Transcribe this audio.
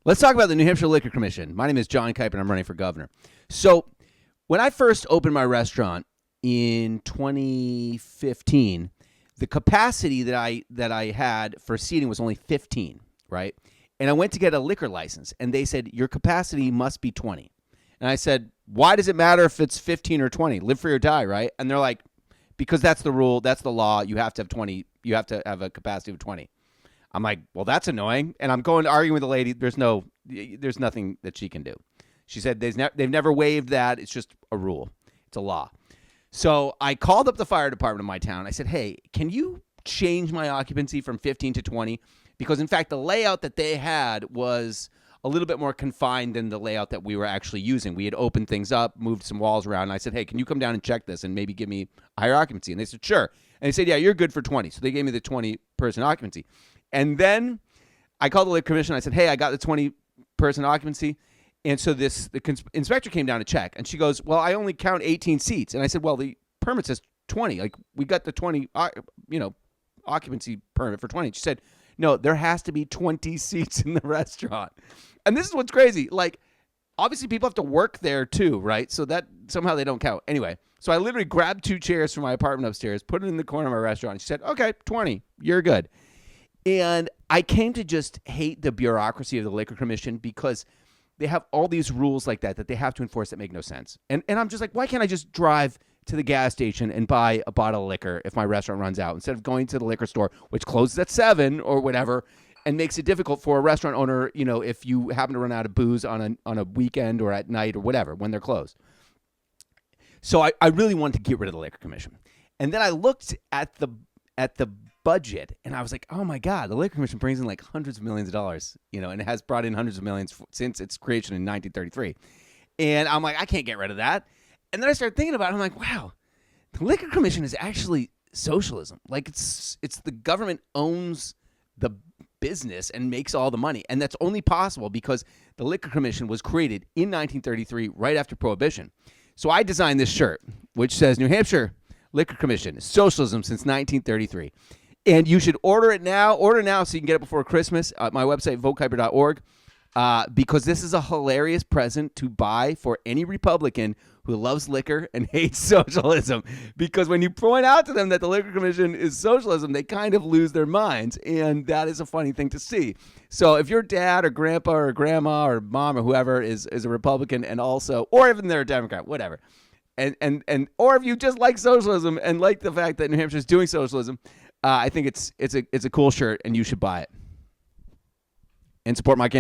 Let's talk about the New Hampshire Liquor Commission. My name is John Kuiper, and I'm running for governor. So when I first opened my restaurant in 2015, the capacity that I had for seating was only 15, right? And I went to get a liquor license, and they said, your capacity must be 20. And I said, why does it matter if it's 15 or 20? Live free or die, right? And they're like, because that's the rule, that's the law. You have to have 20. You have to have a capacity of 20. I'm like, well, that's annoying. And I'm going to argue with the lady. There's nothing that she can do. She said they've never waived that. It's just a rule. It's a law. So I called up the fire department of my town. I said, hey, can you change my occupancy from 15 to 20? Because, in fact, the layout that they had was a little bit more confined than the layout that we were actually using. We had opened things up, moved some walls around. And I said, hey, can you come down and check this and maybe give me a higher occupancy? And they said, sure. And they said, yeah, you're good for 20. So they gave me the 20-person occupancy. And then I called the liquor commission. I said, hey, I got the 20-person occupancy. And so the inspector came down to check. And she goes, well, I only count 18 seats. And I said, well, the permit says 20. Like, we got the 20, occupancy permit for 20. She said, no, there has to be 20 seats in the restaurant. And this is what's crazy. Like, obviously people have to work there too, right? So that somehow they don't count. Anyway, so I literally grabbed 2 chairs from my apartment upstairs, put it in the corner of my restaurant. And she said, okay, 20, you're good. And I came to just hate the bureaucracy of the Liquor Commission because they have all these rules like that they have to enforce that make no sense. And I'm just like, why can't I just drive to the gas station and buy a bottle of liquor if my restaurant runs out instead of going to the liquor store, which closes at 7 or whatever, and makes it difficult for a restaurant owner, if you happen to run out of booze on a weekend or at night or whatever when they're closed. So I really wanted to get rid of the Liquor Commission. And then I looked at the budget, and I was like, oh my God, the Liquor Commission brings in like hundreds of millions of dollars, and it has brought in hundreds of millions since its creation in 1933. And I'm like, I can't get rid of that. And then I started thinking about it. I'm like, wow, the Liquor Commission is actually socialism. Like, it's the government owns the business and makes all the money. And that's only possible because the Liquor Commission was created in 1933, right after Prohibition. So I designed this shirt, which says New Hampshire Liquor Commission, socialism since 1933. And you should order it now. Order now so you can get it before Christmas at my website, votekuiper.org, because this is a hilarious present to buy for any Republican who loves liquor and hates socialism. Because when you point out to them that the Liquor Commission is socialism, they kind of lose their minds. And that is a funny thing to see. So if your dad or grandpa or grandma or mom or whoever is a Republican and also, or even they're a Democrat, whatever, and or if you just like socialism and like the fact that New Hampshire is doing socialism, I think it's a cool shirt and you should buy it and support my campaign.